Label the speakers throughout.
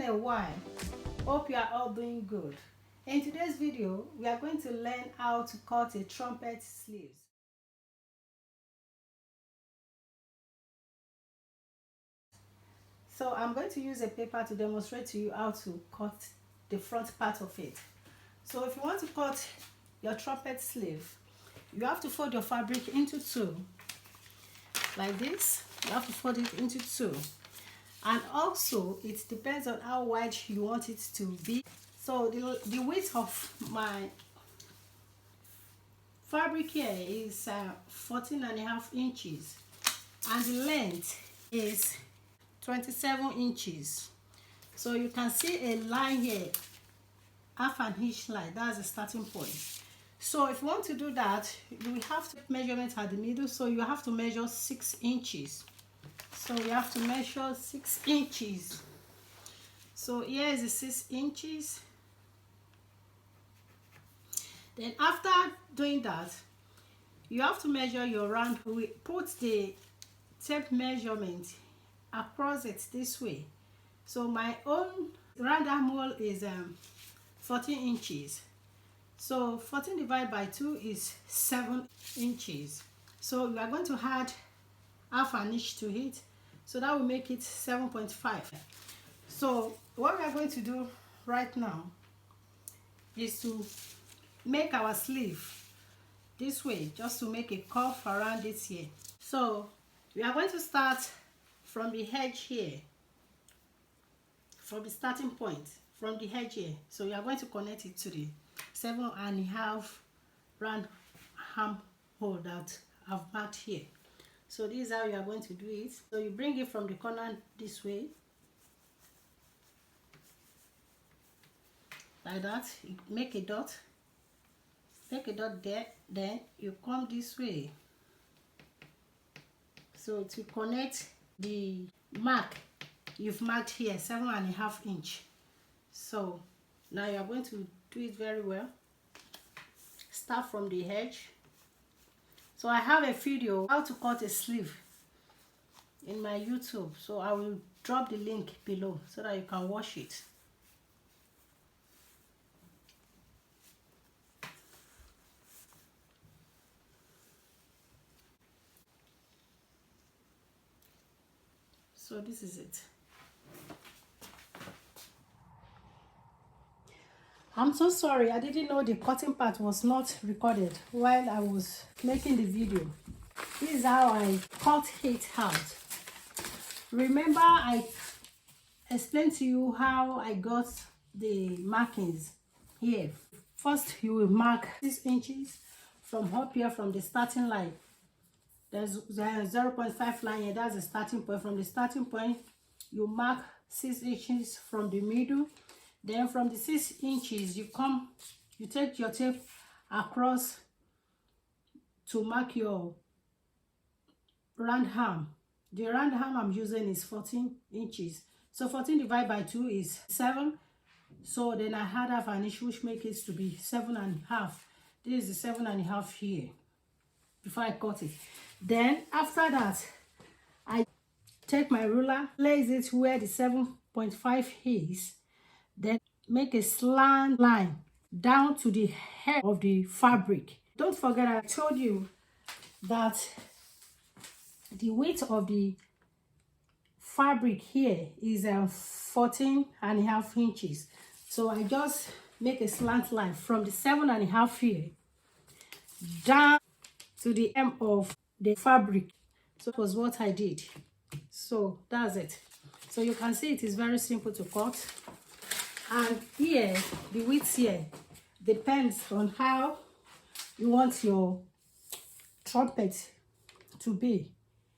Speaker 1: a while. Hope you are all doing good. In today's video, we are going to learn how to cut a trumpet sleeves. So I'm going to use a paper to demonstrate to you how to cut the front part of it. So if you want to cut your trumpet sleeve, you have to fold your fabric into two, like this. You have to fold it into two. And also it depends on how wide you want it to be. So the width of my fabric here is 14.5 inches, and the length is 27 inches. So you can see a line here, half an inch line. That's the starting point. So if you want to do that, you will have to measurement at the middle. So you have to measure 6 inches. So you have to measure 6 inches. So here is the 6 inches. Then after doing that, you have to measure your round. We put the tape measurement across it this way. So my own round armhole is 14 inches. So 14 divided by 2 is 7 inches. So we are going to add half an inch to it. So that will make it 7.5. So what we are going to do right now is to make our sleeve this way, just to make a curve around it here. So we are going to start from the edge here, from the starting point, from the edge here. So we are going to connect it to the 7.5 round armhole that I've marked here. So this is how you are going to do it. So you bring it from the corner this way, like that. You make a dot, there, then you come this way, so to connect the mark you've marked here, 7.5 inch. So now you are going to do it very well. Start from the edge. So I have a video how to cut a sleeve in my YouTube, so I will drop the link below so that you can watch it. So this is it. I'm so sorry, I didn't know the cutting part was not recorded while I was making the video. This is how I cut it out. Remember, I explained to you how I got the markings here. First, you will mark 6 inches from up here, from the starting line. There's 0.5 line here, that's the starting point. From the starting point, you mark 6 inches from the middle. Then from the 6 inches, you take your tape across to mark your round arm. The round arm I'm using is 14 inches. So 14 divided by 2 is 7. So then I had half an inch, which makes it to be 7.5. This is the 7.5 here before I cut it. Then after that, I take my ruler, place it where the 7.5 is, then make a slant line down to the head of the fabric. Don't forget, I told you that the width of the fabric here is 14.5 inches. So I just make a slant line from the 7.5 here down to the hem of the fabric. So that was what I did. So that's it. So you can see it is very simple to cut. And here, the width here depends on how you want your trumpet to be.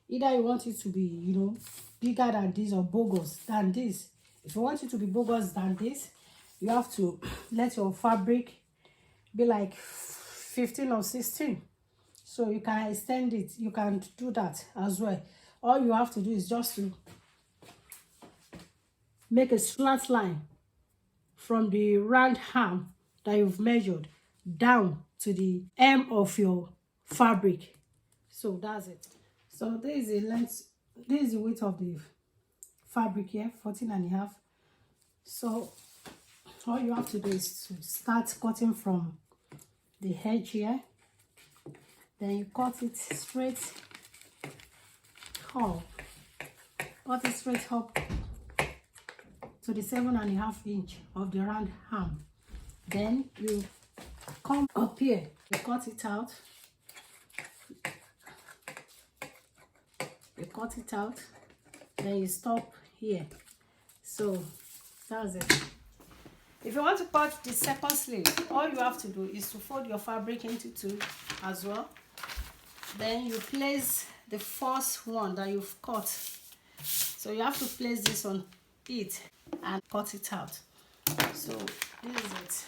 Speaker 1: Either you want it to be, you know, bigger than this or bogus than this. If you want it to be bogus than this, you have to let your fabric be like 15 or 16. So you can extend it. You can do that as well. All you have to do is just to make a slant line from the round arm that you've measured down to the hem of your fabric. So that's it. So this is the length, this is the width of the fabric here, 14.5. So all you have to do is to start cutting from the edge here, then you cut it straight up, to the 7.5 inch of the round arm. Then you come up here, you cut it out, then you stop here. So that's it. If you want to cut the second sleeve, all you have to do is to fold your fabric into two as well. Then you place the first one that you've cut. So you have to place this on it and cut it out. So this is it.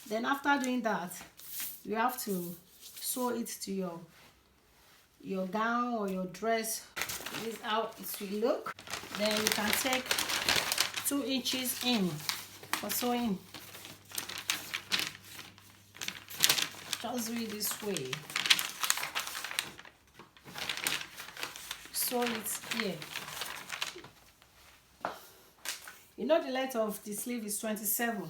Speaker 1: Then after doing that, you have to sew it to your gown or your dress. This is how it will look. Then you can take 2 inches in for sewing. Just do it this way. Sew it here. You know the length of the sleeve is 27.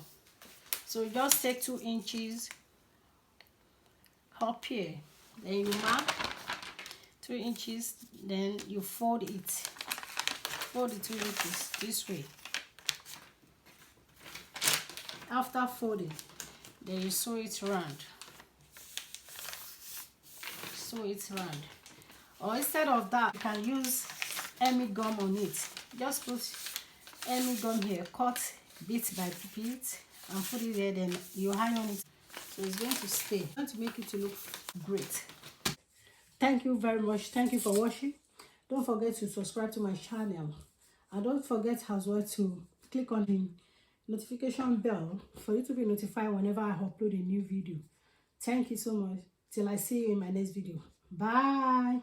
Speaker 1: So you just take 2 inches up here. Then you mark 2 inches. Then you fold it. Fold the 2 inches this way. After folding, then you sew it round. Sew it round. Or instead of that, you can use Emmy gum on it. Just put Emmy gum here, cut bit by bit, and put it there. Then you iron it, so it's going to stay. I want to make it to look great. Thank you very much. Thank you for watching. Don't forget to subscribe to my channel, and don't forget as well to click on the notification bell for you to be notified whenever I upload a new video. Thank you so much. Till I see you in my next video. Bye.